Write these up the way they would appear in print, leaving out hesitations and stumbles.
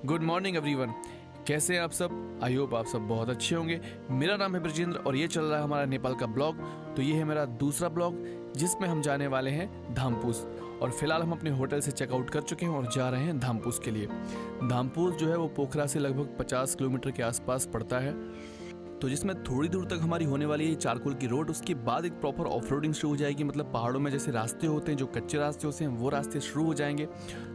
Good morning everyone. कैसे हैं आप सब? आई होप आप सब बहुत अच्छे होंगे। मेरा नाम है ब्रजेंद्र और ये चल रहा है हमारा नेपाल का ब्लॉग। तो ये है मेरा दूसरा ब्लॉग जिसमें हम जाने वाले हैं धामपुस। और फिलहाल हम अपने होटल से चेकआउट कर चुके हैं और जा रहे हैं धामपुस के लिए। धामपुस जो है वो पोखरा से लगभग 50 किलोमीटर के आसपास पड़ता है। तो जिसमें थोड़ी दूर तक हमारी होने वाली है चारकोल की रोड। उसके बाद एक प्रॉपर ऑफ रोडिंग शुरू हो जाएगी। मतलब पहाड़ों में जैसे रास्ते होते हैं, जो कच्चे रास्ते होते हैं, वो रास्ते शुरू हो जाएंगे।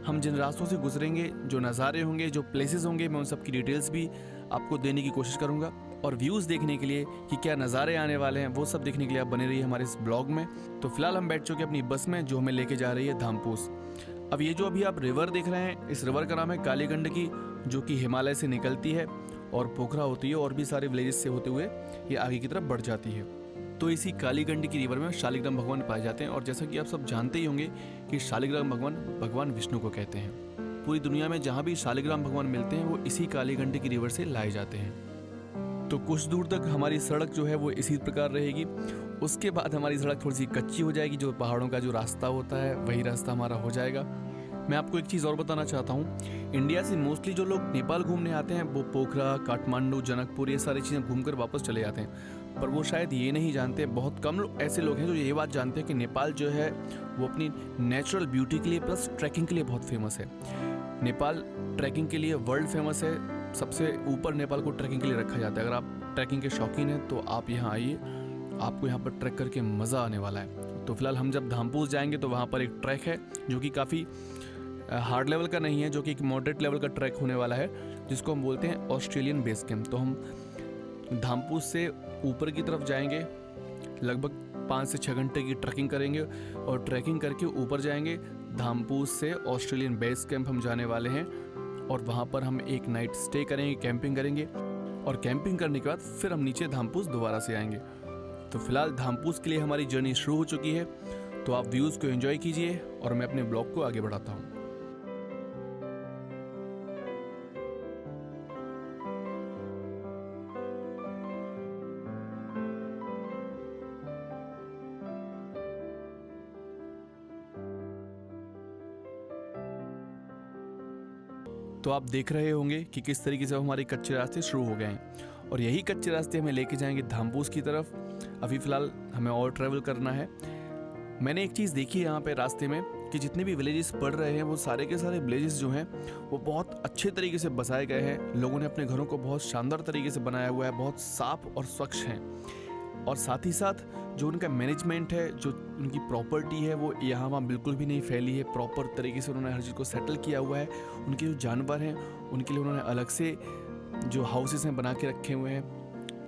हम जिन रास्तों से गुजरेंगे, जो नज़ारे होंगे, जो प्लेसेस होंगे, मैं उन सब की डिटेल्स भी आपको देने की कोशिश करूँगा। और व्यूज़ देखने के लिए कि क्या नज़ारे आने वाले हैं, वो सब देखने के लिए आप बने रहिए हमारे इस ब्लॉग में। तो फिलहाल हम बैठ चुके अपनी बस में जो हमें लेके जा रही है धामपुस। अब ये जो अभी आप रिवर देख रहे हैं, इस रिवर का नाम है कालीगंडकी, जो कि हिमालय से निकलती है और पोखरा होती है और भी सारे विलेजेस से होते हुए ये आगे की तरफ बढ़ जाती है। तो इसी कालीगंडकी रिवर में शालिग्राम भगवान पाए जाते हैं। और जैसा कि आप सब जानते ही होंगे कि शालिग्राम भगवान भगवान विष्णु को कहते हैं। पूरी दुनिया में जहाँ भी शालिग्राम भगवान मिलते हैं वो इसी कालीगंडकी रिवर से लाए जाते हैं। तो कुछ दूर तक हमारी सड़क जो है वो इसी प्रकार रहेगी। उसके बाद हमारी सड़क थोड़ी सी कच्ची हो जाएगी। जो पहाड़ों का जो रास्ता होता है वही रास्ता हमारा हो जाएगा। मैं आपको एक चीज़ और बताना चाहता हूँ, इंडिया से मोस्टली जो लोग नेपाल घूमने आते हैं वो पोखरा, काठमांडू, जनकपुर ये सारी चीज़ें घूमकर वापस चले जाते हैं। पर वो शायद ये नहीं जानते, बहुत कम ऐसे लोग हैं जो ये बात जानते हैं कि नेपाल जो है वो अपनी नेचुरल ब्यूटी के लिए प्लस ट्रैकिंग के लिए बहुत फेमस है। नेपाल ट्रैकिंग के लिए वर्ल्ड फेमस है। सबसे ऊपर नेपाल को ट्रैकिंग के लिए रखा जाता है। अगर आप ट्रैकिंग के शौकीन हैं तो आप यहाँ आइए, आपको यहाँ पर ट्रैक करके मज़ा आने वाला है। तो फिलहाल हम जब धामपुस जाएंगे तो वहाँ पर एक ट्रैक है जो कि काफ़ी हार्ड लेवल का नहीं है, जो कि एक मॉडरेट लेवल का ट्रैक होने वाला है, जिसको हम बोलते हैं ऑस्ट्रेलियन बेस कैंप। तो हम धामपुस से ऊपर की तरफ जाएंगे, लगभग 5 से 6 घंटे की ट्रैकिंग करेंगे और ट्रैकिंग करके ऊपर जाएंगे। धामपुस से ऑस्ट्रेलियन बेस कैंप हम जाने वाले हैं और वहाँ पर हम एक नाइट स्टे करेंगे, कैंपिंग करेंगे। और कैंपिंग करने के बाद फिर हम नीचे धामपुस दोबारा से आएंगे। तो फिलहाल धामपुस के लिए हमारी जर्नी शुरू हो चुकी है। तो आप व्यूज़ को एंजॉय कीजिए और मैं अपने ब्लॉग को आगे बढ़ाता हूँ। तो आप देख रहे होंगे कि किस तरीके से हमारे कच्चे रास्ते शुरू हो गए हैं और यही कच्चे रास्ते हमें लेके जाएंगे धामपुस की तरफ। अभी फ़िलहाल हमें और ट्रैवल करना है। मैंने एक चीज़ देखी है यहाँ पे रास्ते में कि जितने भी विलेजेस पड़ रहे हैं वो सारे के सारे विलेजेस जो हैं वो बहुत अच्छे तरीके से बसाए गए हैं। लोगों ने अपने घरों को बहुत शानदार तरीके से बनाया हुआ है, बहुत साफ और स्वच्छ हैं। और साथ ही साथ जो उनका मैनेजमेंट है, जो उनकी प्रॉपर्टी है, वो यहाँ वहाँ बिल्कुल भी नहीं फैली है। प्रॉपर तरीके से उन्होंने हर चीज़ को सेटल किया हुआ है। उनके जो जानवर हैं उनके लिए उन्होंने अलग से जो हाउसेस हैं बना के रखे हुए हैं,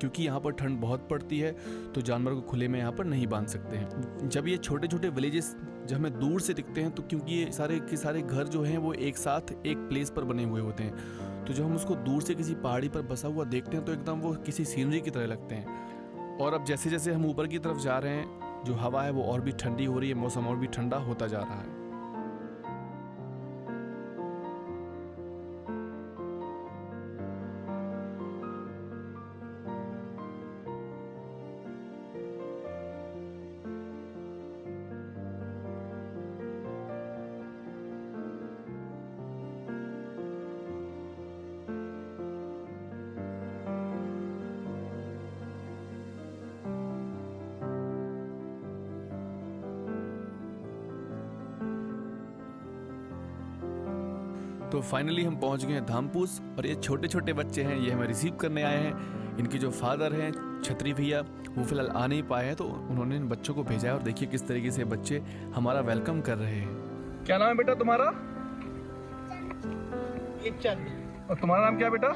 क्योंकि यहाँ पर ठंड बहुत पड़ती है तो जानवर को खुले में यहाँ पर नहीं बांध सकते हैं। जब ये छोटे छोटे विलेजेस जब हमें दूर से दिखते हैं तो क्योंकि ये सारे के सारे घर जो हैं वो एक साथ एक प्लेस पर बने हुए होते हैं, तो जब हम उसको दूर से किसी पहाड़ी पर बसा हुआ देखते हैं तो एकदम वो किसी सीनरी की तरह लगते हैं। और अब जैसे जैसे हम ऊपर की तरफ जा रहे हैं, जो हवा है वो और भी ठंडी हो रही है, मौसम और भी ठंडा होता जा रहा है। तो फाइनली हम पहुंच गए हैं धामपुस और ये छोटे छोटे बच्चे हैं, ये हमें रिसीव करने आए हैं। इनके जो फादर हैं छतरी भैया, वो फिलहाल आ नहीं पाए हैं, तो उन्होंने इन बच्चों को भेजा है। और देखिए किस तरीके से बच्चे हमारा वेलकम कर रहे हैं। क्या नाम है बेटा तुम्हारा? और तुम्हारा नाम क्या है बेटा?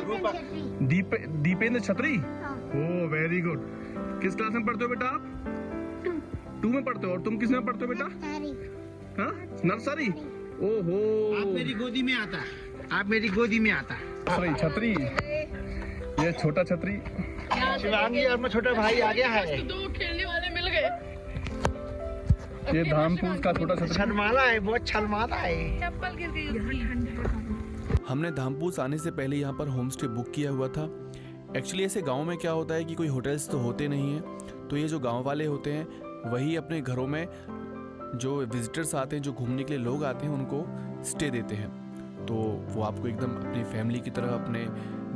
दीपेंद्र छतरी। Oh very good. किस क्लास में पढ़ते हो बेटा आप? 2 में पढ़ते हो। और तुम किस में पढ़ते हो बेटा? नर्सरी। ओहो, आप मेरी गोदी में आता, आप मेरी गोदी में आता। छतरी, ये छोटा छतरी शिवांगी और मैं छोटा भाई आ गया है। 2 खेलने वाले मिल गए। ये धामपुस का छोटा छतरी छलमाला है, बहुत छलमाला है। चप्पल गिर गई। हमने धामपुस आने से पहले यहाँ पर होम स्टे बुक किया हुआ था। एक्चुअली ऐसे गाँव में क्या होता है कि कोई होटल्स तो होते नहीं हैं, तो ये जो गाँव वाले होते हैं वही अपने घरों में जो विजिटर्स आते हैं, जो घूमने के लिए लोग आते हैं, उनको स्टे देते हैं। तो वो आपको एकदम अपनी फैमिली की तरह, अपने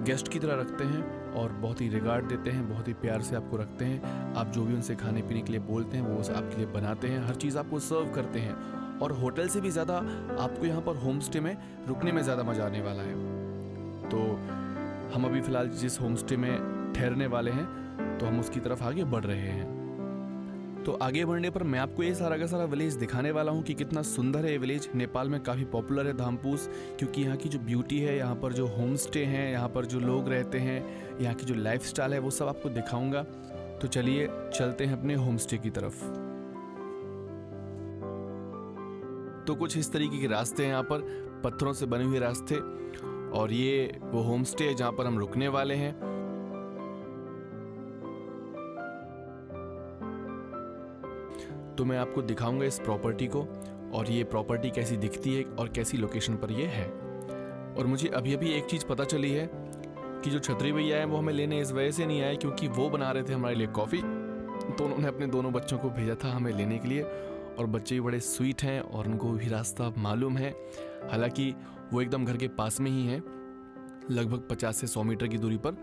गेस्ट की तरह रखते हैं और बहुत ही रिगार्ड देते हैं, बहुत ही प्यार से आपको रखते हैं। आप जो भी उनसे खाने पीने के लिए बोलते हैं वो आपके लिए बनाते हैं, हर चीज़ आपको सर्व करते हैं। और होटल से भी ज़्यादा आपको यहाँ पर होम स्टे में रुकने में ज़्यादा मज़ा आने वाला है। तो हम अभी फ़िलहाल जिस होम स्टे में ठहरने वाले हैं तो हम उसकी तरफ आगे बढ़ रहे हैं। तो आगे बढ़ने पर मैं आपको ये सारा का सारा विलेज दिखाने वाला हूँ कि कितना सुंदर है ये विलेज। नेपाल में काफ़ी पॉपुलर है धामपूस, क्योंकि यहाँ की जो ब्यूटी है, यहाँ पर जो होम स्टे हैं, यहाँ पर जो लोग रहते हैं, यहाँ की जो लाइफस्टाइल है, वो सब आपको दिखाऊंगा। तो चलिए चलते हैं अपने होम स्टे की तरफ। तो कुछ इस तरीके के रास्ते हैं यहाँ पर, पत्थरों से बने हुए रास्ते, और ये वो होम स्टे है जहाँ पर हम रुकने वाले हैं। तो मैं आपको दिखाऊंगा इस प्रॉपर्टी को, और ये प्रॉपर्टी कैसी दिखती है और कैसी लोकेशन पर ये है। और मुझे अभी अभी एक चीज़ पता चली है कि जो छतरी भैया हैं वो हमें लेने इस वजह से नहीं आए क्योंकि वो बना रहे थे हमारे लिए कॉफ़ी। तो उन्होंने अपने दोनों बच्चों को भेजा था हमें लेने के लिए, और बच्चे भी बड़े स्वीट हैं और उनको भी रास्ता मालूम है। हालांकि वो एकदम घर के पास में ही हैं, लगभग 50 से 100 मीटर की दूरी पर।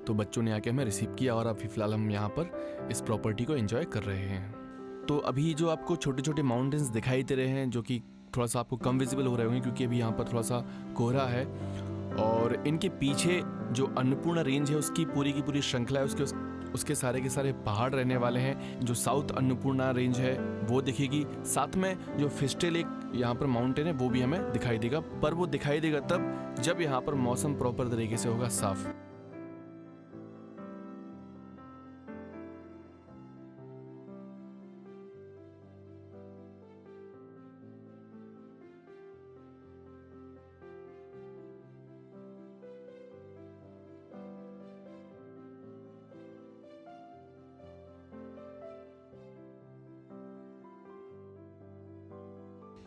तो बच्चों ने आके हमें रिसीव किया और अभी फ़िलहाल हम यहाँ पर इस प्रॉपर्टी को एंजॉय कर रहे हैं। तो अभी जो आपको छोटे छोटे माउंटेन्स दिखाई दे रहे हैं, जो कि थोड़ा सा आपको कम विजिबल हो रहे होंगे क्योंकि अभी यहाँ पर थोड़ा सा कोहरा है, और इनके पीछे जो अन्नपूर्णा रेंज है उसकी पूरी की पूरी श्रृंखला है, उसके सारे के सारे पहाड़ रहने वाले हैं। जो साउथ अन्नपूर्णा रेंज है वो दिखेगी, साथ में जो फिस्टे लेक यहाँ पर माउंटेन है वो भी हमें दिखाई देगा, पर वो दिखाई देगा तब जब यहाँ पर मौसम प्रॉपर तरीके से होगा साफ।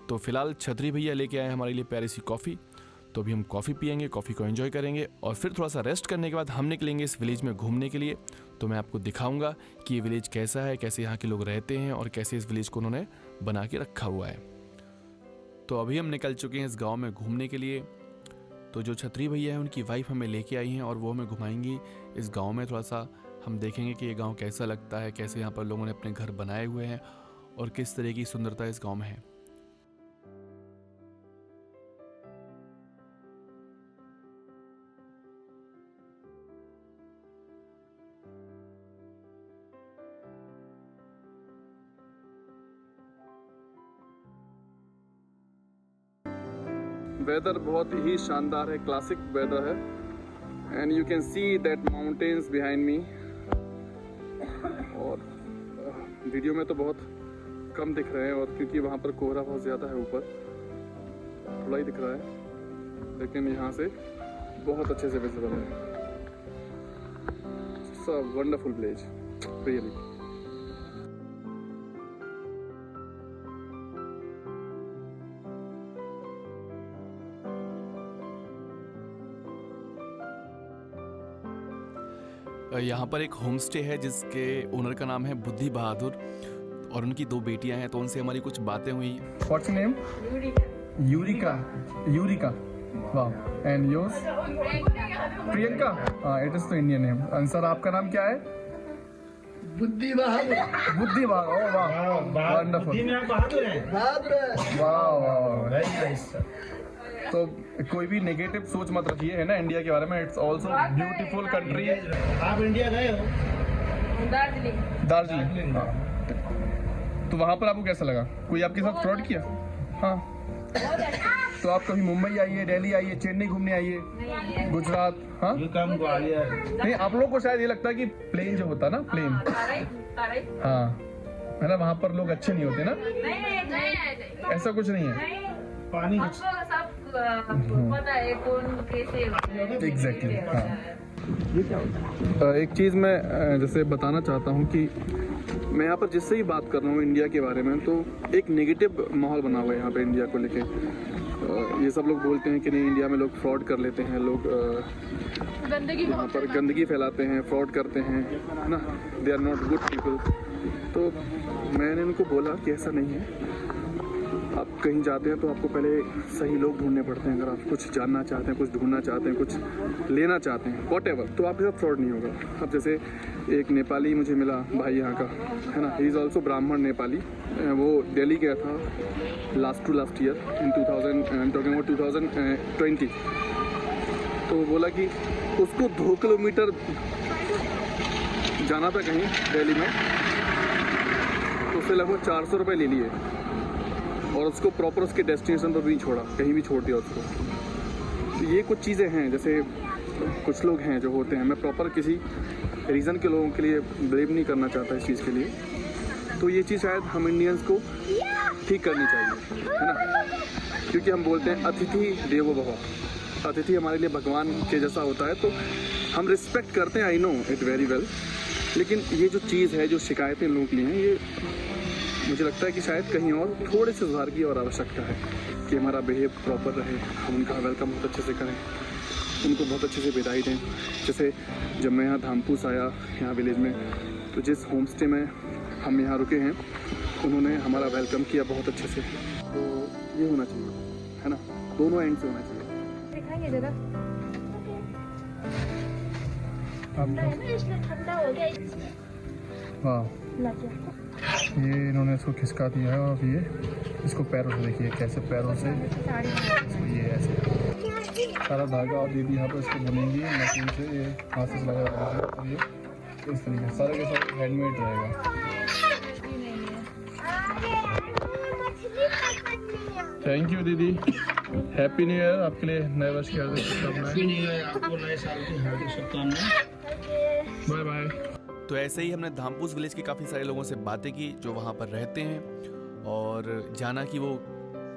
तो फिलहाल छतरी भैया लेके आए हमारे लिए प्यारी सी कॉफ़ी। तो अभी हम कॉफ़ी पियेंगे, कॉफ़ी को एंजॉय करेंगे, और फिर थोड़ा सा रेस्ट करने के बाद हम निकलेंगे इस विलेज में घूमने के लिए। तो मैं आपको दिखाऊंगा कि ये विलेज कैसा है, कैसे यहाँ के लोग रहते हैं और कैसे इस विलेज को उन्होंने बना के रखा हुआ है। तो अभी हम निकल चुके हैं इस गाँव में घूमने के लिए। तो जो छतरी भैया हैं उनकी वाइफ हमें लेके आई हैं और वो हमें घुमाएंगी इस गाँव में। थोड़ा सा हम देखेंगे कि ये गाँव कैसा लगता है, कैसे यहाँ पर लोगों ने अपने घर बनाए हुए हैं और किस तरह की सुंदरता इस गाँव में है। वेदर बहुत ही शानदार है, क्लासिक वेदर है, and you can see that mountains behind me. और वीडियो में तो बहुत कम दिख रहे हैं, और क्योंकि वहाँ पर कोहरा बहुत ज़्यादा है, ऊपर थोड़ा ही दिख रहा है, लेकिन यहाँ से बहुत अच्छे से विजिबल है। It's a wonderful village really. यहाँ पर एक होम स्टे है जिसके ओनर का नाम है बुद्धि बहादुर, और उनकी 2 बेटियां हैं। तो उनसे हमारी कुछ बातें हुई। What's your name? Yurika. Yurika. Wow. And yours? Priyanka. It is the Indian name. And sir, आपका नाम क्या है? बुद्धि बहादुर। बुद्धि बहादुर. Oh wow. Wonderful. बहादुर है। Wow. Very nice. तो कोई भी नेगेटिव सोच मत रखिए, है ना, इंडिया के बारे में। It's also beautiful country. आप इंडिया गए हो? दार्जिलिंग। हाँ। तो वहाँ पर आपको कैसा लगा? कोई आपके साथ फ्रॉड किया? हाँ। तो आप कभी मुंबई आइए, दिल्ली आइए, चेन्नई घूमने आइए, गुजरात। हाँ, नहीं, आप लोगों को शायद ये लगता है कि प्लेन जो होता है ना, प्लेन, हाँ, है ना, वहाँ पर लोग अच्छे नहीं होते ना। ऐसा कुछ नहीं है, पानी पता है कौन कैसे। एग्जैक्टली। हाँ, ये क्या होता है? एक चीज़ मैं जैसे बताना चाहता हूँ कि मैं यहाँ पर जिससे ही बात कर रहा हूँ इंडिया के बारे में, तो एक नेगेटिव माहौल बना हुआ है यहाँ पे इंडिया को लेके। ये सब लोग बोलते हैं कि नहीं, इंडिया में लोग फ्रॉड कर लेते हैं, लोग गंदगी यहाँ पर गंदगी फैलाते हैं, फ्रॉड करते हैं ना, they are not good people. तो मैंने उनको बोला कि ऐसा नहीं है, आप कहीं जाते हैं तो आपको पहले सही लोग ढूंढने पड़ते हैं। अगर आप कुछ जानना चाहते हैं, कुछ ढूंढना चाहते हैं, कुछ लेना चाहते हैं, whatever, तो आपके साथ फ्रॉड नहीं होगा। अब जैसे एक नेपाली मुझे मिला भाई यहाँ का, है ना, ही इज़ ऑल्सो ब्राह्मण नेपाली। वो दिल्ली गया था लास्ट ईयर इन 2020। तो वो बोला कि उसको 2 किलोमीटर जाना था कहीं दिल्ली में, तो उससे लगभग 400 रुपये ले लिए और उसको प्रॉपर उसके डेस्टिनेशन पर भी नहीं छोड़ा, कहीं भी छोड़ दिया उसको। तो ये कुछ चीज़ें हैं, जैसे कुछ लोग हैं जो होते हैं, मैं प्रॉपर किसी रीज़न के लोगों के लिए ब्लेम नहीं करना चाहता इस चीज़ के लिए। तो ये चीज़ शायद हम इंडियंस को ठीक करनी चाहिए, है ना, क्योंकि हम बोलते हैं अतिथि देवो भव, अतिथि हमारे लिए भगवान के जैसा होता है। तो हम रिस्पेक्ट करते हैं, I know it very well, लेकिन ये जो चीज़ है, जो शिकायतें लोगों के लिए हैं, ये मुझे लगता है कि शायद कहीं और थोड़े से सुधार की और आवश्यकता है कि हमारा बिहेव प्रॉपर रहे, हम उनका वेलकम बहुत अच्छे से करें, उनको बहुत अच्छे से विदाई दें। जैसे जब मैं यहाँ धामपूस आया, यहाँ विलेज में, तो जिस होम स्टे में हम यहाँ रुके हैं, उन्होंने हमारा वेलकम किया बहुत अच्छे से। तो ये होना चाहिए, है ना, दोनों एंड से होना चाहिए। दिखाएंगे जरा। वाह, ये इन्होंने इसको खिसका दिया है और ये इसको पैरों से, देखिए कैसे पैरों से इसको ये ऐसे सारा धागा और दीदी यहाँ पर इसको बुनेंगी मशीन से, ये हाथ से लगा रहेगा और ये इस तरीके से सारे के सारे हैंडमेड रहेगा। थैंक यू दीदी, हैप्पी न्यू ईयर, आपके लिए नए वर्ष की हार्दिक शुभकामनाएं। आपको नए साल की हार्दिक शुभकामनाएं। Bye bye. तो ऐसे ही हमने धामपूस विलेज के काफ़ी सारे लोगों से बातें की जो वहाँ पर रहते हैं, और जाना कि वो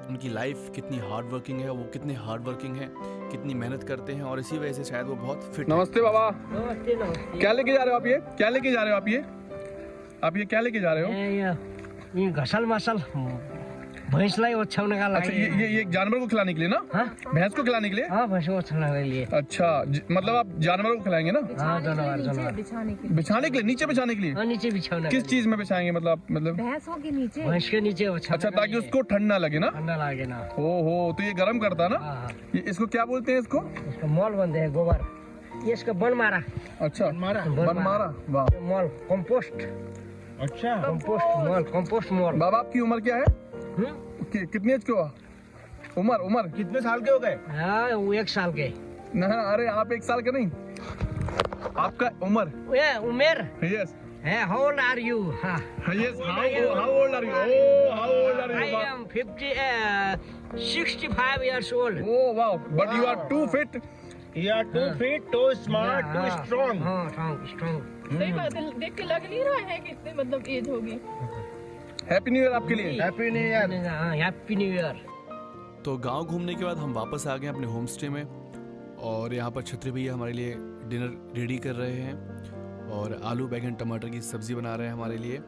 उनकी लाइफ कितनी हार्ड वर्किंग है, वो कितने हार्ड वर्किंग है, कितनी मेहनत करते हैं, और इसी वजह से शायद वो बहुत फिट। नमस्ते बाबा, नमस्ते नमस्ते। क्या लेके जा रहे हो आप? ये क्या लेके जा रहे हो आप? ये क्या लेके जा रहे हो? ये घसल मसल भैंसलाई ओछ्याउनका अच्छा, लागि। ये जानवर को खिलाने के लिए ना? हाँ? भैंस को खिलाने के लिए? हाँ, भैंस को ओछ्याउनका लिए। अच्छा, मतलब आप जानवरों को खिलाएंगे ना? हाँ, जानवर बिछाने के लिए, नीचे बिछाने के लिए? हाँ, नीचे बिछाउन। किस चीज में बिछाएंगे, मतलब भैंसों के नीचे। भैंस के नीचे ओछ्याउन। अच्छा, ताकि उसको ठंड ना लगे ना? ठंडा लागे ना। ओहो, तो ये गर्म करता है ना? हाँ, ये इसको क्या बोलते हैं इसको? इसका मल बनते हैं, गोबर। ये इसका बनमारा। अच्छा, बनमारा। वाह, मल कंपोस्ट। अच्छा, कंपोस्ट मल, कंपोस्ट मल। बाबा आपकी उम्र क्या है? कितनी एज के हो? उम्र कितने साल के हो गए? हाँ, वो 1 साल के। ना, अरे आप 1 साल के नहीं, आपका उम्र। ये उमेर यस है। How old are you? हाँ, yes, how old are you? Oh, how old are I you? am 65 years old. Oh wow, but you are too fit. You are too fit, too smart, too strong. हाँ, strong. सही बात है, देख के लग नहीं रहा है कि इतने मतलब एज होगी। हैप्पी न्यू ईयर आपके लिए। Happy New Year. हाँ, हैप्पी न्यू ईयर। तो गांव घूमने के बाद हम वापस आ गए अपने होम स्टे में, और यहाँ पर छत्री भैया हमारे लिए डिनर रेडी कर रहे हैं, और आलू बैगन टमाटर की सब्जी बना रहे हैं हमारे लिए।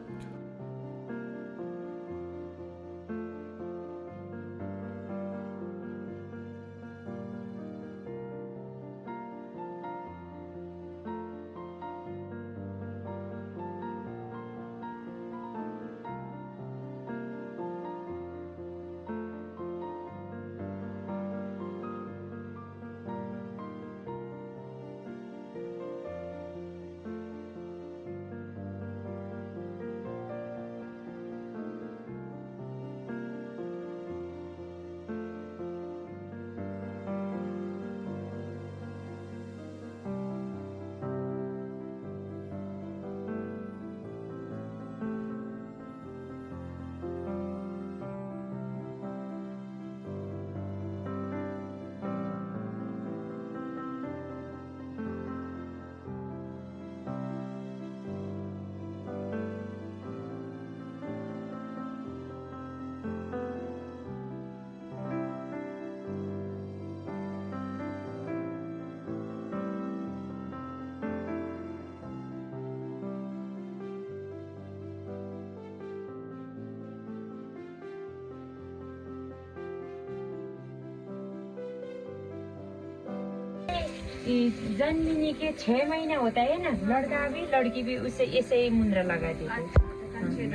जन्मिने के 6 महीना होता है ना, लड़का भी लड़की भी उसे ऐसे ही मुंद्रा लगा देते।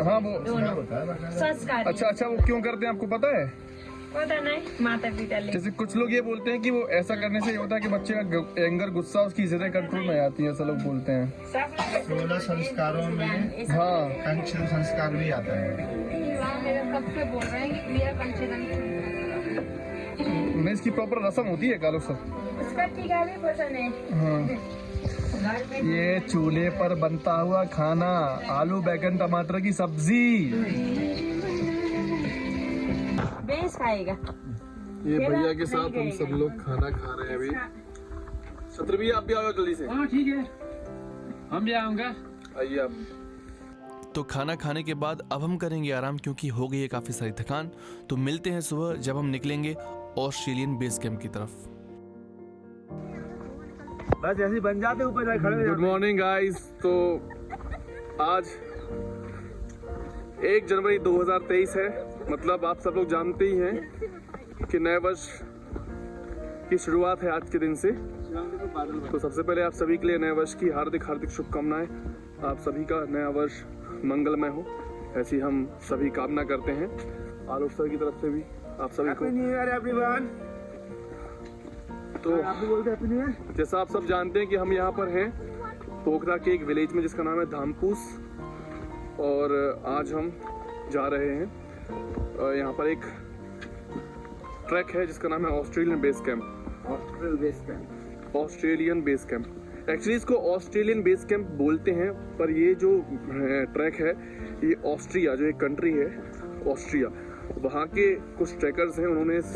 हाँ वो संस्कार अच्छा वो क्यों करते हैं आपको पता है? पता नहीं माता पिता ले जैसे कुछ लोग ये बोलते हैं कि वो ऐसा करने से ये होता है कि बच्चे का एंगर गुस्सा उसकी जिद्दें कंट्रोल में आती हैं, ऐसा लोग बोलते हैं। 16 संस्कारों में हाँ कंचन संस्कार भी आता है। मेरे कब से बोल रहे हैं कि मेरा कंचन नहीं, इसकी प्रॉपर रस्म होती है कालो सर। उसका टीका भी पसंद है। हाँ ये चूल्हे पर बनता हुआ खाना, आलू बैगन टमाटर की सब्जी। बेस खाएगा। ये भैया के साथ हम सब लोग खाना खा रहे हैं अभी। छत्र भैया आप भी आओ जल्दी से। हाँ ठीक है, हम भी आऊंगा। आइए आप। तो खाना खाने के बाद अब हम करेंगे आराम, क्योंकि हो गई है काफ़ी सारी थकान। तो मिलते हैं सुबह जब हम निकलेंगे ऑस्ट्रेलियन बेस कैंप की तरफ। बस ऐसे बन जाते ऊपर जाके खड़े हो गुड मॉर्निंग गाइस। तो आज 1 जनवरी 2023 है, मतलब आप सब लोग जानते ही हैं कि नए वर्ष की शुरुआत है आज के दिन से। तो सबसे पहले आप सभी के लिए नए वर्ष की हार्दिक शुभकामनाएं। आप सभी का नया वर्ष मंगलमय हो, ऐसी हम सभी कामना करते हैं। आलोक सर की तरफ से भी आप सभी को न्यू ईयर एवरीवन। तो आप भी बोलते हैप्पी न्यू ईयर। जैसा आप सब जानते हैं कि हम यहाँ पर हैं पोखरा के एक विलेज में जिसका नाम है धामपूस, और आज हम जा रहे हैं यहाँ पर एक ट्रैक है जिसका नाम है Australian base camp. Australian base camp actually इसको ऑस्ट्रेलियन बेस कैंप बोलते हैं, पर ये जो ट्रैक है ये ऑस्ट्रिया, जो एक कंट्री है ऑस्ट्रिया, वहाँ के कुछ ट्रैकर्स हैं, उन्होंने इस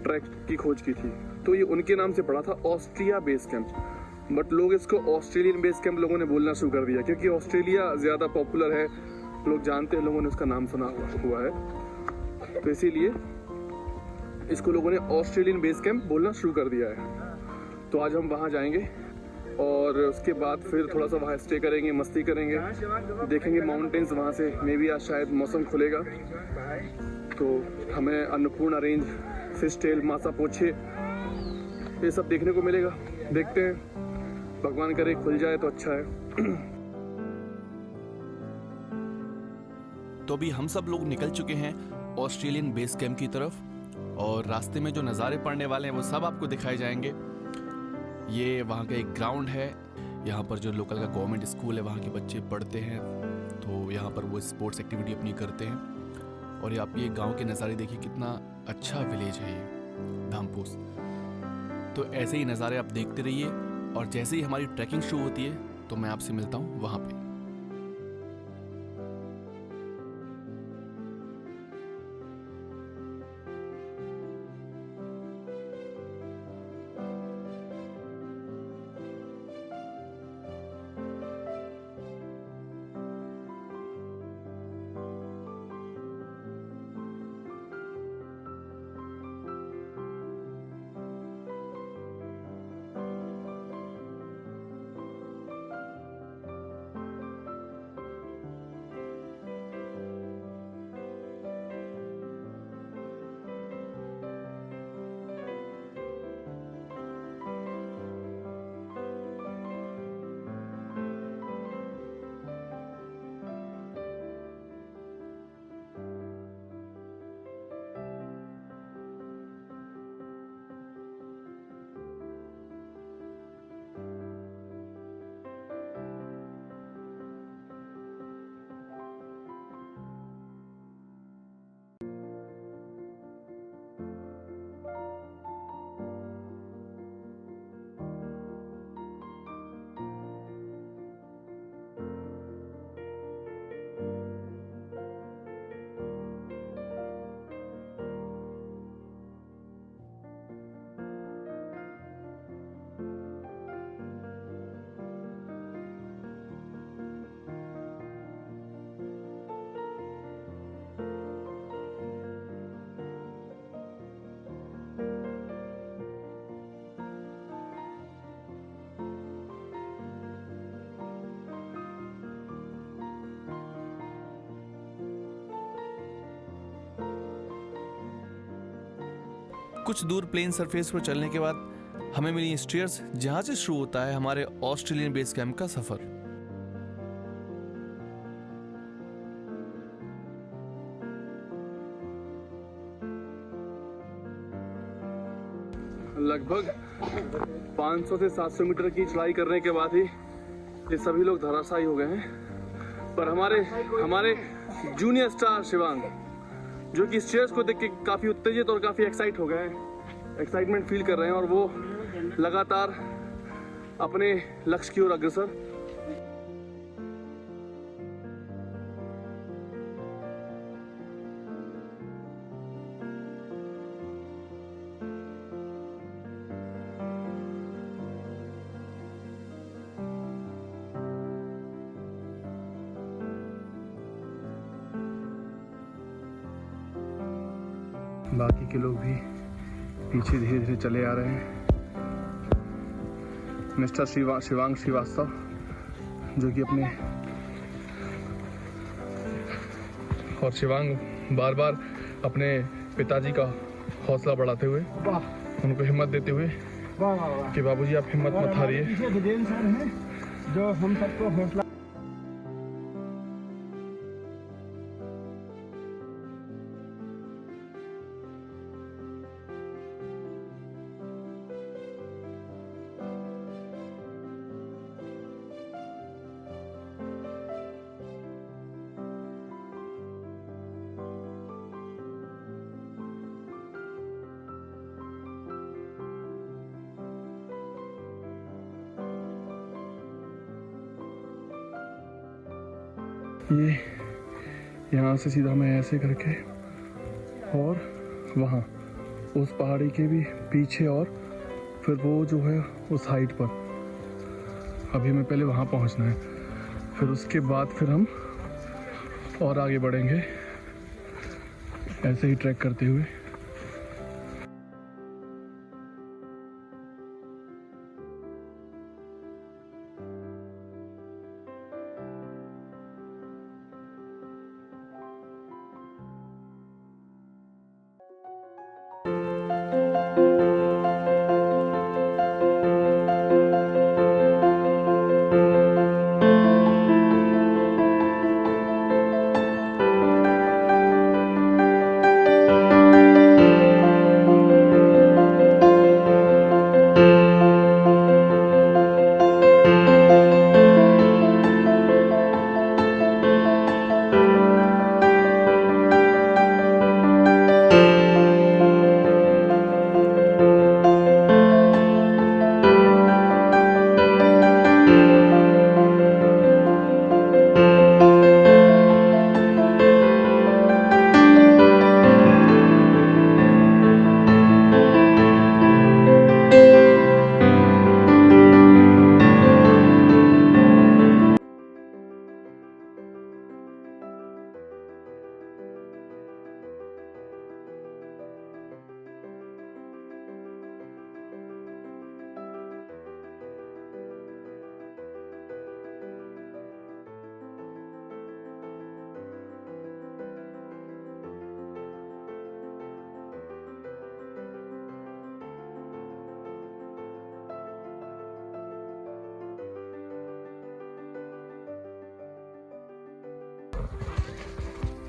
ट्रैक की खोज की थी, तो ये उनके नाम से पड़ा था ऑस्ट्रिया बेस कैंप। बट लोग इसको ऑस्ट्रेलियन बेस कैंप लोगों ने बोलना शुरू कर दिया, क्योंकि ऑस्ट्रेलिया ज़्यादा पॉपुलर है, लोग जानते हैं, लोगों ने उसका नाम सुना हुआ है, तो इसीलिए इसको लोगों ने ऑस्ट्रेलियन बेस कैंप बोलना शुरू कर दिया है। तो आज हम वहाँ जाएंगे और उसके बाद फिर थोड़ा सा वहाँ स्टे करेंगे, मस्ती करेंगे, देखेंगे माउंटेन्स वहाँ से। मे बी आज शायद मौसम खुलेगा तो हमें अन्नपूर्णा रेंज, फिश टेल, मासा पोछे, ये सब देखने को मिलेगा। देखते हैं, भगवान करे खुल जाए तो अच्छा है। तो अभी हम सब लोग निकल चुके हैं ऑस्ट्रेलियन बेस कैंप की तरफ, और रास्ते में जो नज़ारे पड़ने वाले हैं वो सब आपको दिखाए जाएंगे। ये वहाँ का एक ग्राउंड है, यहाँ पर जो लोकल का गवर्नमेंट स्कूल है वहाँ के बच्चे पढ़ते हैं, तो यहाँ पर वो स्पोर्ट्स एक्टिविटी अपनी करते हैं। और आप ये गांव के नज़ारे देखिए, कितना अच्छा विलेज है ये धामपूस। तो ऐसे ही नज़ारे आप देखते रहिए, और जैसे ही हमारी ट्रैकिंग शुरू होती है तो मैं आपसे मिलता हूँ वहाँ पे। कुछ दूर प्लेन सरफेस पर चलने के बाद हमें मिली स्टेयर्स, जहां से शुरू होता है हमारे ऑस्ट्रेलियन बेस कैंप का सफर। लगभग 500 से 700 मीटर की चढ़ाई करने के बाद ही ये सभी लोग धराशायी हो गए हैं। पर हमारे जूनियर स्टार शिवांग, जो कि स्टेयर्स को देख के काफ़ी उत्तेजित और काफ़ी एक्साइट हो गए हैं, एक्साइटमेंट फील कर रहे हैं और वो लगातार अपने लक्ष्य की ओर अग्रसर। बाकी के लोग भी पीछे धीरे धीरे चले आ रहे हैं। मिस्टर शिवांग श्रीवास्तव, जो कि अपने और शिवांग बार बार अपने पिताजी का हौसला बढ़ाते हुए, उनको हिम्मत देते हुए कि बाबूजी आप हिम्मत मत हारिए। जो हम सबको हौसला ये यहाँ से सीधा मैं ऐसे करके और वहाँ उस पहाड़ी के भी पीछे और फिर वो जो है उस हाइट पर, अभी हमें पहले वहाँ पहुँचना है, फिर उसके बाद फिर हम और आगे बढ़ेंगे ऐसे ही ट्रैक करते हुए।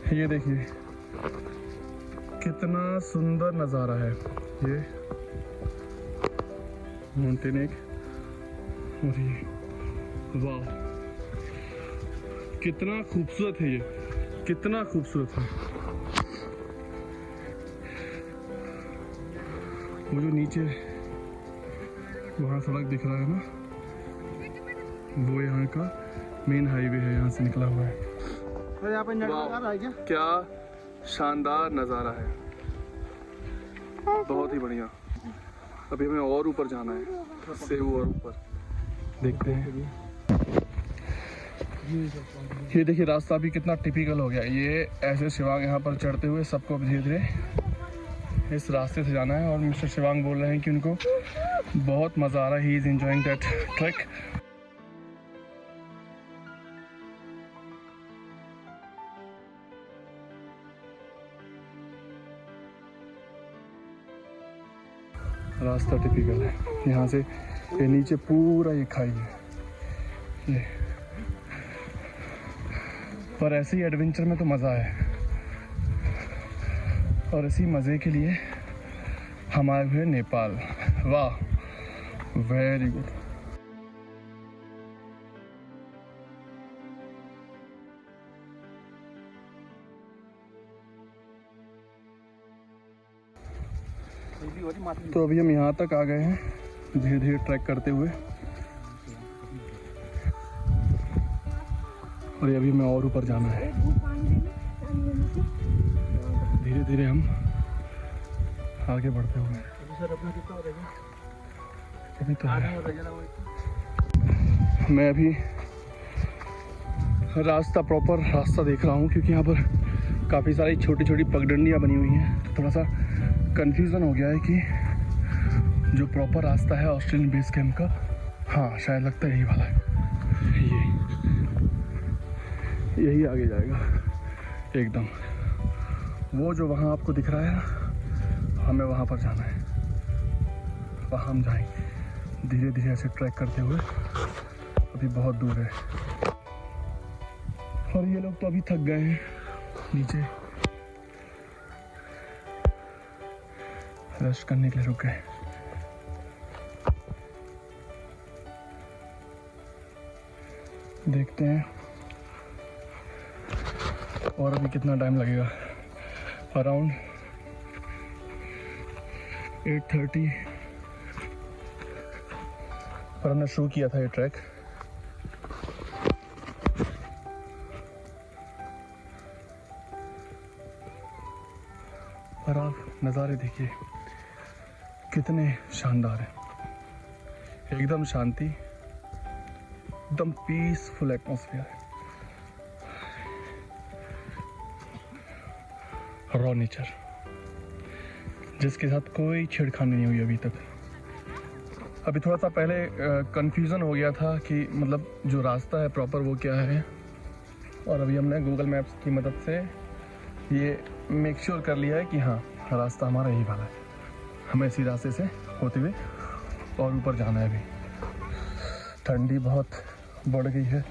ये देखिए कितना सुंदर नज़ारा है ये माउंटेन एक, और ये वाह कितना खूबसूरत है, ये कितना खूबसूरत है। वो जो नीचे वहाँ सड़क दिख रहा है ना, वो यहाँ का मेन हाईवे है, यहाँ से निकला हुआ है। यहाँ पे नज़ारा है क्या? क्या शानदार नज़ारा है, बहुत ही बढ़िया। अभी हमें और ऊपर जाना है, इससे और ऊपर देखते हैं। ये देखिए रास्ता भी कितना टिपिकल हो गया। ये ऐसे शिवांग यहाँ पर चढ़ते हुए सबको धीरे धीरे इस रास्ते से जाना है, और मिस्टर शिवांग बोल रहे हैं कि उनको बहुत मज़ा आ रहा है। He is enjoying that track. रास्ता टिपिकल है, यहाँ से ये नीचे पूरा ये खाई है ये। पर ऐसे ही एडवेंचर में तो मज़ा है, और इसी मज़े के लिए हम आए हुए नेपाल। वाह, वेरी गुड। तो अभी हम यहाँ तक आ गए हैं, धीरे धीरे ट्रैक करते हुए, और अभी हमें और ऊपर जाना है। धीरे धीरे हम आगे बढ़ते हुए। अभी तो मैं अभी रास्ता, प्रॉपर रास्ता देख रहा हूँ, क्योंकि यहाँ पर काफ़ी सारी छोटी छोटी पगडंडियाँ बनी हुई हैं। तो थोड़ा सा कंफ्यूजन हो गया है कि जो प्रॉपर रास्ता है ऑस्ट्रेलियन बेस कैंप का, हाँ शायद लगता है यही वाला है, यही आगे जाएगा एकदम। वो जो वहाँ आपको दिख रहा है ना, हमें वहाँ पर जाना है, वहाँ हम जाएंगे धीरे धीरे ऐसे ट्रैक करते हुए। अभी बहुत दूर है और ये लोग तो अभी थक गए हैं, नीचे रेस्ट करने के लिए रुक गए। देखते हैं और अभी कितना टाइम लगेगा। अराउंड 8:30 पर हमने शुरू किया था ये ट्रैक। और आप नज़ारे देखिए कितने शानदार हैं, एकदम शांति, एकदम पीसफुल एटमॉस्फेयर है, रॉ नेचर जिसके साथ कोई छेड़खानी नहीं हुई अभी तक। अभी थोड़ा सा पहले कंफ्यूजन हो गया था कि मतलब जो रास्ता है प्रॉपर वो क्या है, और अभी हमने गूगल मैप्स की मदद से ये मेक श्योर कर लिया है कि हाँ रास्ता हमारा यही वाला है, हमें इसी रास्ते से होते हुए और ऊपर जाना है। अभी ठंडी बहुत बढ़ गई है,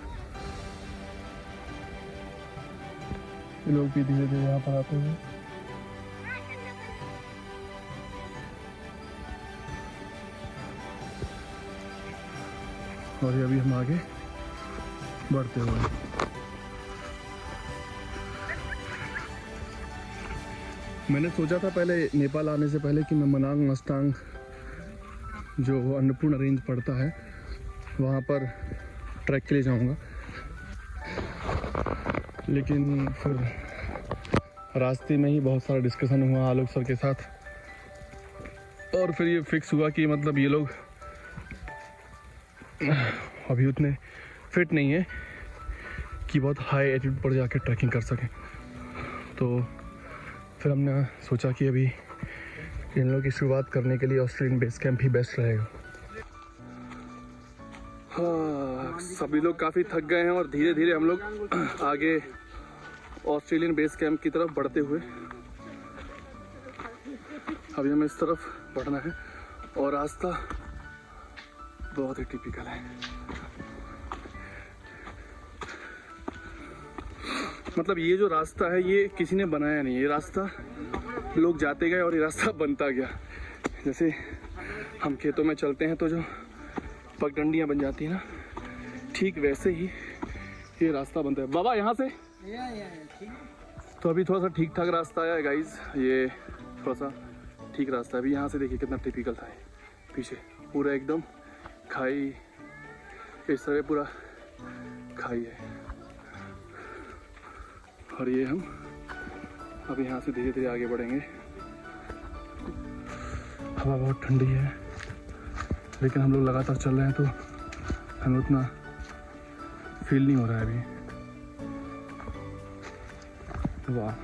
ये लोग भी धीरे धीरे यहाँ पर आते हुए। और ये अभी हम आगे बढ़ते हुए। मैंने सोचा था पहले नेपाल आने से पहले कि मैं मनांग मस्तांग जो अन्नपूर्ण रेंज पड़ता है वहाँ पर ट्रैक के लिए जाऊँगा, लेकिन फिर रास्ते में ही बहुत सारा डिस्कशन हुआ आलोक सर के साथ, और फिर ये फिक्स हुआ कि मतलब ये लोग अभी उतने फिट नहीं है कि बहुत हाई एल्टीट्यूड पर जाकर ट्रैकिंग कर सकें। तो फिर हमने सोचा कि अभी इन लोगों की शुरुआत करने के लिए ऑस्ट्रेलियन बेस कैंप ही बेस्ट रहेगा। हाँ, सभी लोग काफ़ी थक गए हैं और धीरे धीरे हम लोग आगे ऑस्ट्रेलियन बेस कैंप की तरफ बढ़ते हुए, अभी हमें इस तरफ बढ़ना है और रास्ता बहुत ही टिपिकल है। मतलब ये जो रास्ता है ये किसी ने बनाया नहीं, ये रास्ता लोग जाते गए और ये रास्ता बनता गया। जैसे हम खेतों में चलते हैं तो जो पगडंडियाँ बन जाती हैं ना, ठीक वैसे ही ये रास्ता बनता है। बाबा यहाँ से तो अभी थोड़ा सा ठीक ठाक रास्ता आया है गाइज, ये थोड़ा सा ठीक रास्ता है। अभी यहाँ से देखिए कितना टिपिकल था, पीछे पूरा एकदम खाई, इस तरह पूरा खाई है। और ये हम अब यहाँ से धीरे धीरे आगे बढ़ेंगे। हवा बहुत ठंडी है, लेकिन हम लोग लगातार चल रहे हैं तो हमें उतना फील नहीं हो रहा है अभी। वाह,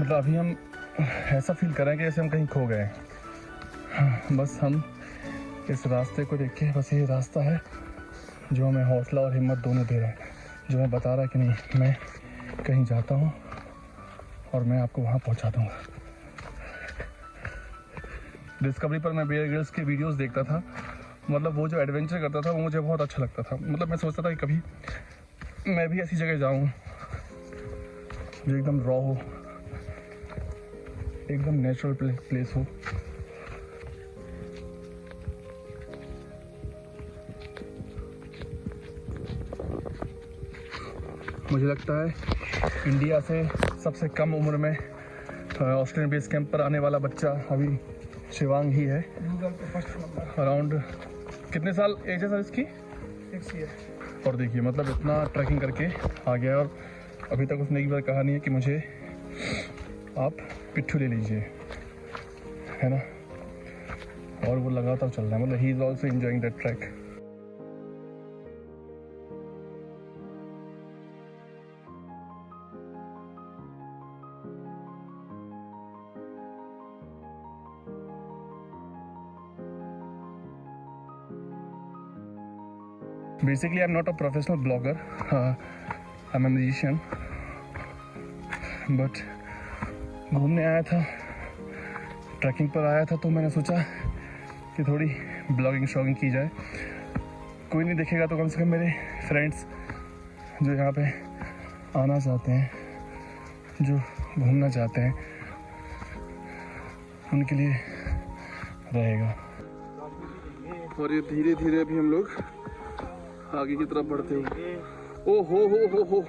मतलब अभी हम ऐसा फील कर रहे हैं कि जैसे हम कहीं खो गए। बस हम इस रास्ते को देख के, बस ये रास्ता है जो हमें हौसला और हिम्मत दोनों दे रहा है, जो हमें बता रहा है कि नहीं मैं कहीं जाता हूँ और मैं आपको वहाँ पहुँचा दूँगा। डिस्कवरी पर मैं बेयर ग्रिल्स के वीडियोस देखता था, मतलब वो जो एडवेंचर करता था वो मुझे बहुत अच्छा लगता था। मतलब मैं सोचता था कि कभी मैं भी ऐसी जगह जाऊँ जो एकदम रॉ हो, एकदम नेचुरल प्लेस हो। मुझे लगता है इंडिया से सबसे कम उम्र में ऑस्ट्रेलियन बेस कैंप पर आने वाला बच्चा अभी शिवांग ही है। अराउंड कितने साल एज है सर इसकी? 6 ईयर। और देखिए मतलब इतना ट्रैकिंग करके आ गया है और अभी तक उसने एक बार कहा नहीं है कि मुझे आप पिट्ठू ले लीजिए, है ना। और वो लगातार चल रहा है, मतलब he is also enjoying that track. Basically, I'm not a professional blogger. I'm a musician. But घूमने आया था, ट्रैकिंग पर आया था, तो मैंने सोचा कि थोड़ी ब्लॉगिंग शॉगिंग की जाए। कोई नहीं देखेगा तो कम से कम मेरे फ्रेंड्स जो यहाँ पे आना चाहते हैं, जो घूमना चाहते हैं, उनके लिए रहेगा। और ये धीरे धीरे अभी हम लोग आगे की तरफ बढ़ते हुए, ओ हो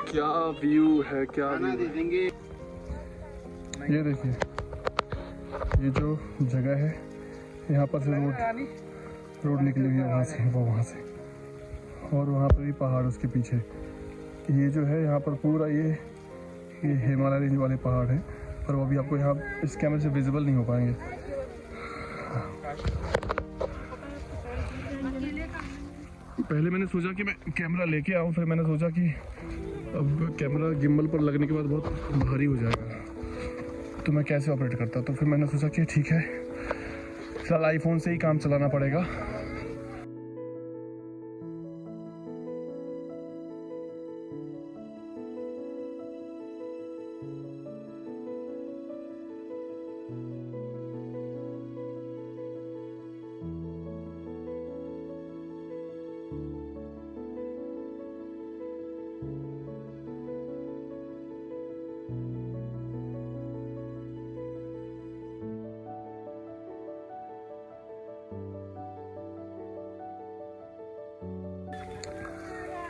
क्या व्यू है, क्या व्यू। ये देखिए, ये जो जगह है यहाँ पर से रोड निकली हुई है वहाँ से और वहाँ पर भी पहाड़ उसके पीछे। ये जो है यहाँ पर पूरा ये हिमालय रेंज वाले पहाड़ हैं, पर वो भी आपको यहाँ इस कैमरे से विजिबल नहीं हो पाएंगे। पहले मैंने सोचा कि मैं कैमरा लेके आऊँ, फिर मैंने सोचा कि अब कैमरा गिम्बल पर लगने के बाद बहुत भारी हो जाएगा, तो मैं कैसे ऑपरेट करता। तो फिर मैंने सोचा कि ठीक है, फिलहाल आईफोन से ही काम चलाना पड़ेगा।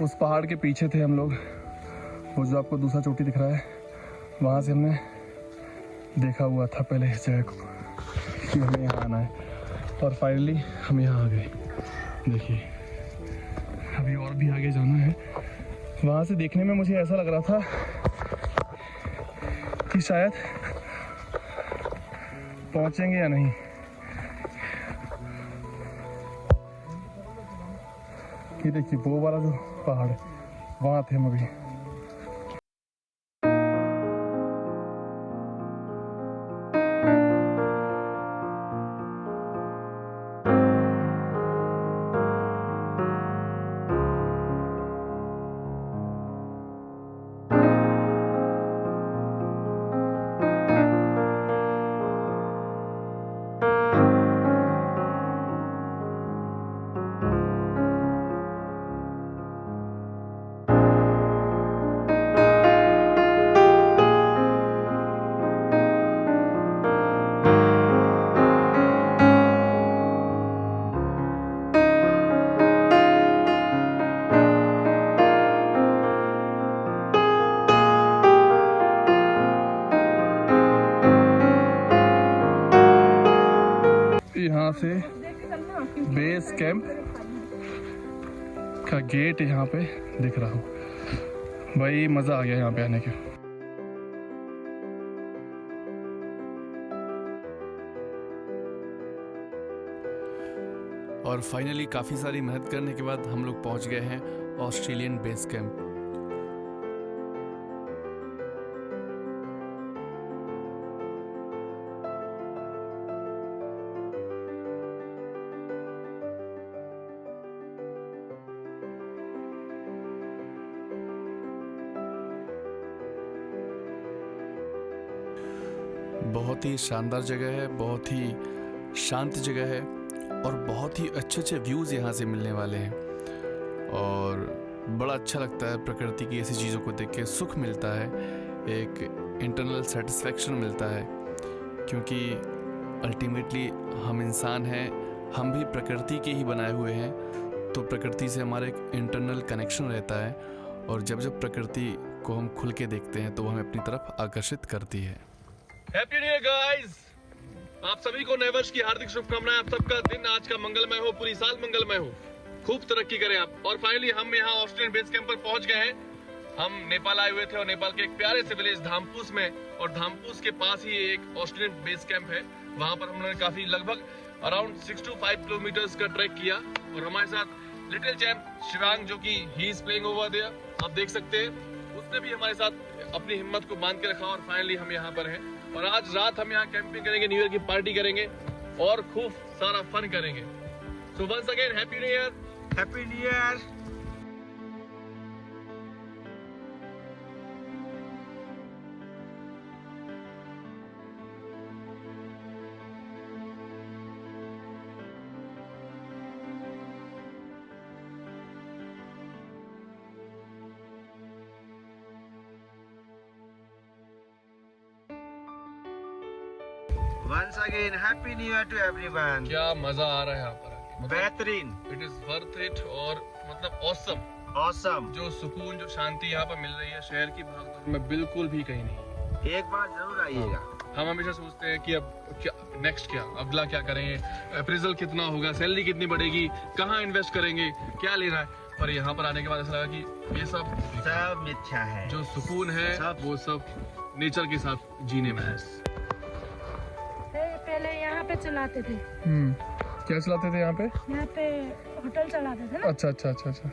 उस पहाड़ के पीछे थे हम लोग, वो जो आपको दूसरा चोटी दिख रहा है, वहाँ से हमने देखा हुआ था पहले इस जगह को कि हमें यहाँ आना है, और फाइनली हम यहाँ आ गए। देखिए अभी और भी आगे जाना है। वहाँ से देखने में मुझे ऐसा लग रहा था कि शायद पहुँचेंगे या नहीं। ये देखिए वो वाला जो पहाड़ है, वहाँ थे हम अभी। यहाँ से बेस कैंप का गेट यहाँ पे दिख रहा हूँ। भाई मज़ा आ गया यहाँ पे आने के। और फाइनली काफ़ी सारी मेहनत करने के बाद हम लोग पहुँच गए हैं ऑस्ट्रेलियन बेस कैंप। बहुत ही शानदार जगह है, बहुत ही शांत जगह है और बहुत ही अच्छे अच्छे व्यूज़ यहाँ से मिलने वाले हैं। और बड़ा अच्छा लगता है प्रकृति की ऐसी चीज़ों को देख के, सुख मिलता है, एक इंटरनल सेटिस्फेक्शन मिलता है, क्योंकि अल्टीमेटली हम इंसान हैं, हम भी प्रकृति के ही बनाए हुए हैं, तो प्रकृति से हमारा एक इंटरनल कनेक्शन रहता है, और जब जब प्रकृति को हम खुल के देखते हैं तो वो हमें अपनी तरफ आकर्षित करती है। हैप्पी न्यू ईयर गाइस, आप सभी को नए वर्ष की हार्दिक शुभकामनाएं। आप सबका दिन आज का मंगलमय हो, पूरी साल मंगलमय हो, खूब तरक्की करें आप। और फाइनली हम यहाँ ऑस्ट्रेलियन बेस कैंप पर पहुंच गए हैं। हम नेपाल आए हुए थे और नेपाल के एक प्यारे से विलेज धामपूस में, और धामपूस के पास ही एक ऑस्ट्रेलियन बेस कैंप है, वहां पर हम लोगों ने काफी लगभग अराउंड 6 to 5 किलोमीटर्स का ट्रैक किया। और हमारे साथ लिटिल चैम्प शिवांग, जो कि he is playing over there, आप देख सकते हैं, उसने भी हमारे साथ अपनी हिम्मत को बांध के रखा। और फाइनली हम यहाँ पर हैं, और आज रात हम यहाँ कैंपिंग करेंगे, न्यू ईयर की पार्टी करेंगे और खूब सारा फन करेंगे। So once again happy new year. Happy new year. Once again, happy new year to everyone. क्या मजा आ रहा है यहाँ पर आके, बेहतरीन, इट इज वर्थ इट, और मतलब ऑसम। awesome. जो सुकून, जो शांति यहाँ पर मिल रही है शहर की भागदौड़ में बिल्कुल भी कहीं नहीं। एक बार जरूर आइएगा। हम हमेशा सोचते हैं कि अब क्या नेक्स्ट, क्या अगला क्या करेंगे, अप्रेजल कितना होगा, सैलरी कितनी बढ़ेगी, कहाँ इन्वेस्ट करेंगे, क्या लेना है। पर यहाँ पर आने के बाद ऐसा लगा कि ये सब मिथ्या है। जो सुकून है वो सब नेचर के साथ जीने में है। पहले यहाँ पे चलाते थे। क्या चलाते थे यहाँ पे? यहाँ पे होटल चलाते थे ना। अच्छा अच्छा अच्छा अच्छा।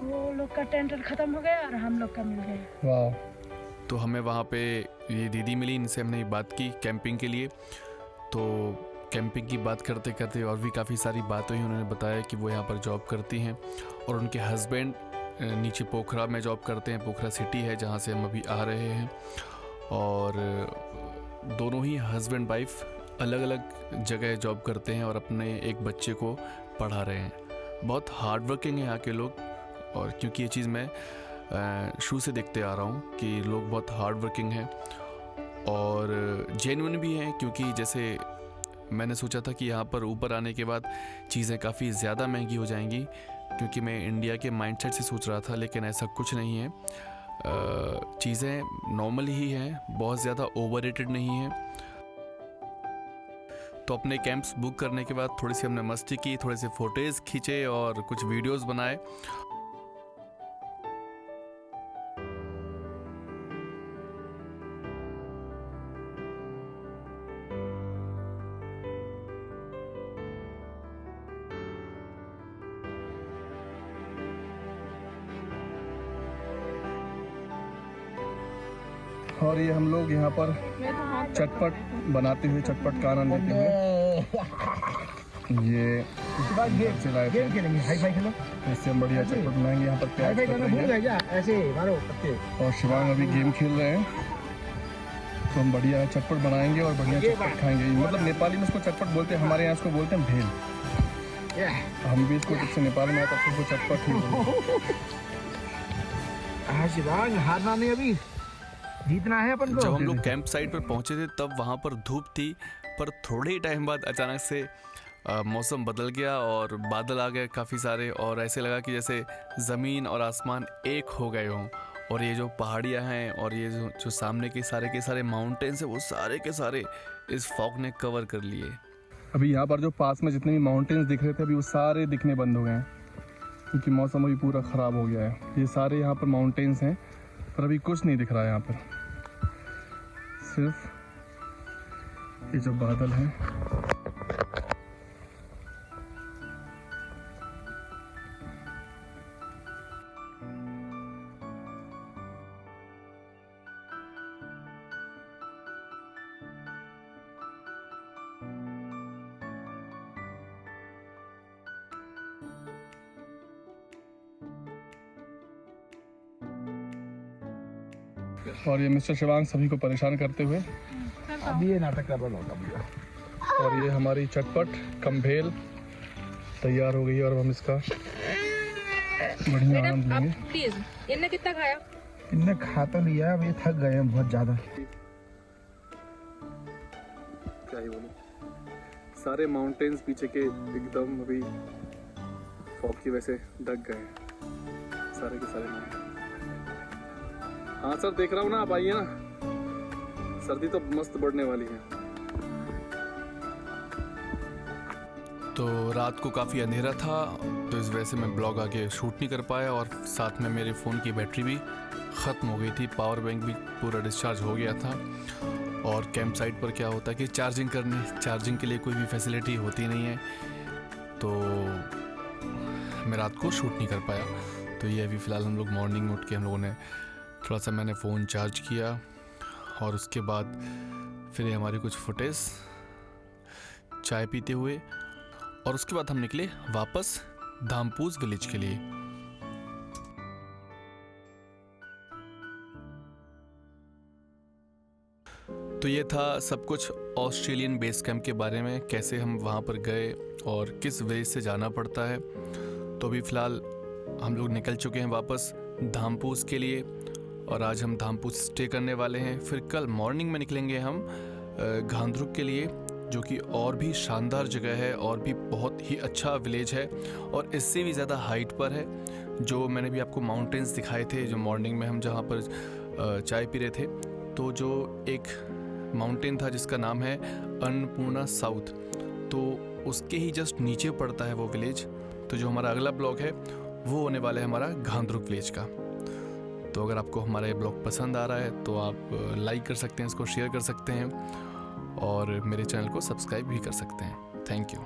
वो लोग का टेंडर खत्म हो गया और हम लोग का मिल गया। वाह। तो हमें वहाँ पे ये दीदी मिली, इनसे हमने बात की कैंपिंग के लिए। तो कैंपिंग की बात करते करते और भी काफ़ी सारी बातें हुई। उन्होंने बताया कि वो यहाँ पर जॉब करती हैं और उनके हस्बैंड नीचे पोखरा में जॉब करते हैं। पोखरा सिटी है जहाँ से हम अभी आ रहे हैं, और दोनों ही हस्बैंड वाइफ अलग अलग जगह जॉब करते हैं और अपने एक बच्चे को पढ़ा रहे हैं। बहुत हार्ड वर्किंग है यहाँ के लोग, और क्योंकि ये चीज़ मैं शुरू से देखते आ रहा हूँ कि लोग बहुत हार्ड वर्किंग हैं और जेन्युइन भी हैं। क्योंकि जैसे मैंने सोचा था कि यहाँ पर ऊपर आने के बाद चीज़ें काफ़ी ज़्यादा महंगी हो जाएंगी, क्योंकि मैं इंडिया के माइंडसेट से सोच रहा था, लेकिन ऐसा कुछ नहीं है। चीज़ें नॉर्मल ही हैं, बहुत ज़्यादा ओवररेटेड नहीं है। तो अपने कैंप्स बुक करने के बाद थोड़ी सी हमने मस्ती की, थोड़े से फोटोज़ खींचे और कुछ वीडियोस बनाए। और ये हम लोग यहाँ पर मैं तो हाथ चटपट बनाते हुए, चटपट का आनंद लेते हुए, ये से लाए थे। इससे हम बढ़िया चटपट बनाएंगे। यहाँ पर प्याज कट रही है ऐसे मारो पत्ते। और शिवांग अभी गेम खेल रहे हैं। तो हम बढ़िया चटपट बनाएंगे और बढ़िया चटपट खाएंगे। मतलब नेपाली में इसको चटपट बोलते हैं, हमारे यहाँ इसको बोलते हैं भेल। हम भी इसको जब से नेपाल में आए तब से इसको चटपट ही बोलते हैं। शिवांग हारना नहीं, अभी जीतना है अपन को। जब हम लोग कैंप साइट पर पहुंचे थे तब वहाँ पर धूप थी, पर थोड़े ही टाइम बाद अचानक से मौसम बदल गया और बादल आ गए काफ़ी सारे, और ऐसे लगा कि जैसे ज़मीन और आसमान एक हो गए हों। और ये जो पहाड़ियाँ हैं और ये जो सामने के सारे माउंटेन्स हैं, वो सारे के सारे इस फॉग ने कवर कर लिए। अभी यहाँ पर जो पास में जितने भी माउंटेन्स दिख रहे थे, अभी वो सारे दिखने बंद हो गए हैं, क्योंकि मौसम अभी पूरा ख़राब हो गया है। ये सारे यहाँ पर माउंटेन्स हैं, पर अभी कुछ नहीं दिख रहा है यहाँ पर, सिर्फ ये जो बादल हैं। और ये मिस्टर शिवांग सभी को परेशान करते हुए अभी ये नाटक कर रहा होगा। और ये हमारी चटपट कम भेल तैयार हो गई है, और हम इसका बढ़िया आनंद लेंगे। प्लीज इनने कितना खाया? इनने खा तो लिया, अब ये थक गए हैं बहुत ज्यादा। क्या ही बोलूं, सारे माउंटेन्स पीछे के एकदम अभी फॉग की वजह से ढक गए हैं, सारे के सारे माउंटेन। हाँ सर, देख रहा हूँ ना, आप आइए ना, सर्दी तो मस्त बढ़ने वाली है। तो रात को काफ़ी अंधेरा था, तो इस वजह से मैं ब्लॉग आगे शूट नहीं कर पाया, और साथ में मेरे फ़ोन की बैटरी भी ख़त्म हो गई थी, पावर बैंक भी पूरा डिस्चार्ज हो गया था। और कैंप साइट पर क्या होता है कि चार्जिंग के लिए कोई भी फैसिलिटी होती नहीं है, तो मैं रात को शूट नहीं कर पाया। तो ये अभी फ़िलहाल हम लोग मॉर्निंग में उठ के हम लोगों ने थोड़ा सा मैंने फ़ोन चार्ज किया, और उसके बाद फिर ये हमारी कुछ फुटेज चाय पीते हुए, और उसके बाद हम निकले वापस धामपूस विलेज के लिए। तो ये था सब कुछ ऑस्ट्रेलियन बेस कैंप के बारे में, कैसे हम वहाँ पर गए और किस विलेज से जाना पड़ता है। तो अभी फ़िलहाल हम लोग निकल चुके हैं वापस धामपूस के लिए, और आज हम धामपूस स्टे करने वाले हैं। फिर कल मॉर्निंग में निकलेंगे हम घांद्रुक के लिए, जो कि और भी शानदार जगह है और भी बहुत ही अच्छा विलेज है, और इससे भी ज़्यादा हाइट पर है। जो मैंने भी आपको माउंटेन्स दिखाए थे, जो मॉर्निंग में हम जहाँ पर चाय पी रहे थे, तो जो एक माउंटेन था जिसका नाम है अन्नपूर्णा साउथ, तो उसके ही जस्ट नीचे पड़ता है वो विलेज। तो जो हमारा अगला ब्लॉग है वो होने वाला है हमारा घांद्रुक विलेज का। तो अगर आपको हमारा ये ब्लॉग पसंद आ रहा है तो आप लाइक कर सकते हैं, इसको शेयर कर सकते हैं, और मेरे चैनल को सब्सक्राइब भी कर सकते हैं। Thank you.